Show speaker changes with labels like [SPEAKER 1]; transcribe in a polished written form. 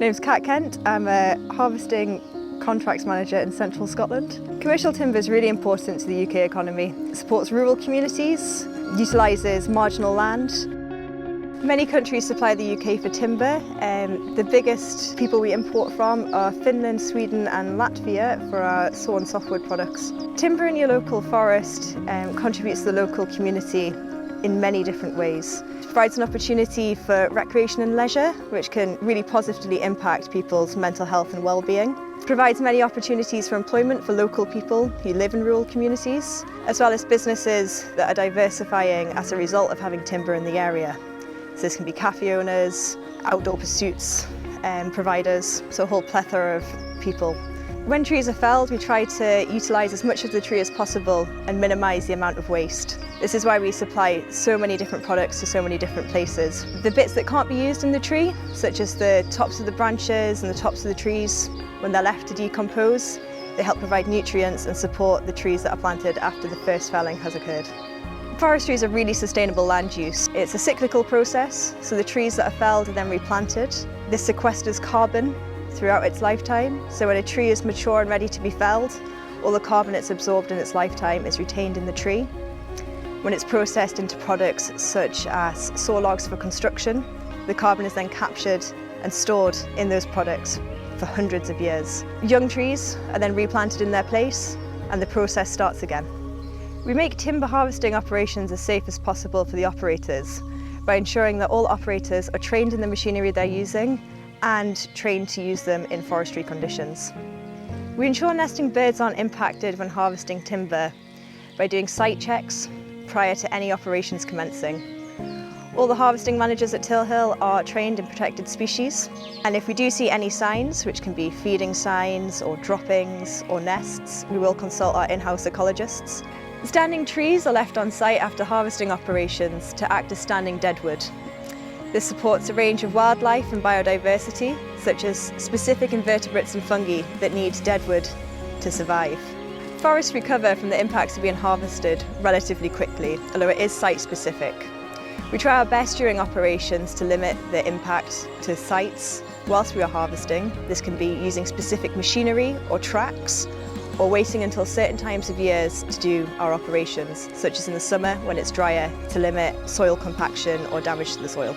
[SPEAKER 1] name's Kat Kent. I'm a harvesting contracts manager in central Scotland. Commercial timber is really important to the UK economy. It supports rural communities, utilises marginal land. Many countries supply the UK for timber. The biggest people we import from are Finland, Sweden and Latvia for our saw and softwood products. Timber in your local forest contributes to the local community in many different ways. It provides an opportunity for recreation and leisure, which can really positively impact people's mental health and well-being. It provides many opportunities for employment for local people who live in rural communities, as well as businesses that are diversifying as a result of having timber in the area. So this can be cafe owners, outdoor pursuits providers, so a whole plethora of people. When trees are felled, we try to utilise as much of the tree as possible and minimise the amount of waste. This is why we supply so many different products to so many different places. The bits that can't be used in the tree, such as the tops of the branches and the tops of the trees, when they're left to decompose, they help provide nutrients and support the trees that are planted after the first felling has occurred. Forestry is a really sustainable land use. It's a cyclical process, so the trees that are felled are then replanted. This sequesters carbon throughout its lifetime, so when a tree is mature and ready to be felled, all the carbon it's absorbed in its lifetime is retained in the tree. When it's processed into products such as saw logs for construction, the carbon is then captured and stored in those products for hundreds of years. Young trees are then replanted in their place and the process starts again. We make timber harvesting operations as safe as possible for the operators by ensuring that all operators are trained in the machinery they're using and trained to use them in forestry conditions. We ensure nesting birds aren't impacted when harvesting timber by doing site checks prior to any operations commencing. All the harvesting managers at Tilhill are trained in protected species, and if we do see any signs, which can be feeding signs or droppings or nests, we will consult our in-house ecologists. Standing trees are left on site after harvesting operations to act as standing deadwood. This supports a range of wildlife and biodiversity, such as specific invertebrates and fungi that need deadwood to survive. Forests recover from the impacts of being harvested relatively quickly, although it is site-specific. We try our best during operations to limit the impact to sites whilst we are harvesting. This can be using specific machinery or tracks, or waiting until certain times of years to do our operations, such as in the summer when it's drier, to limit soil compaction or damage to the soil.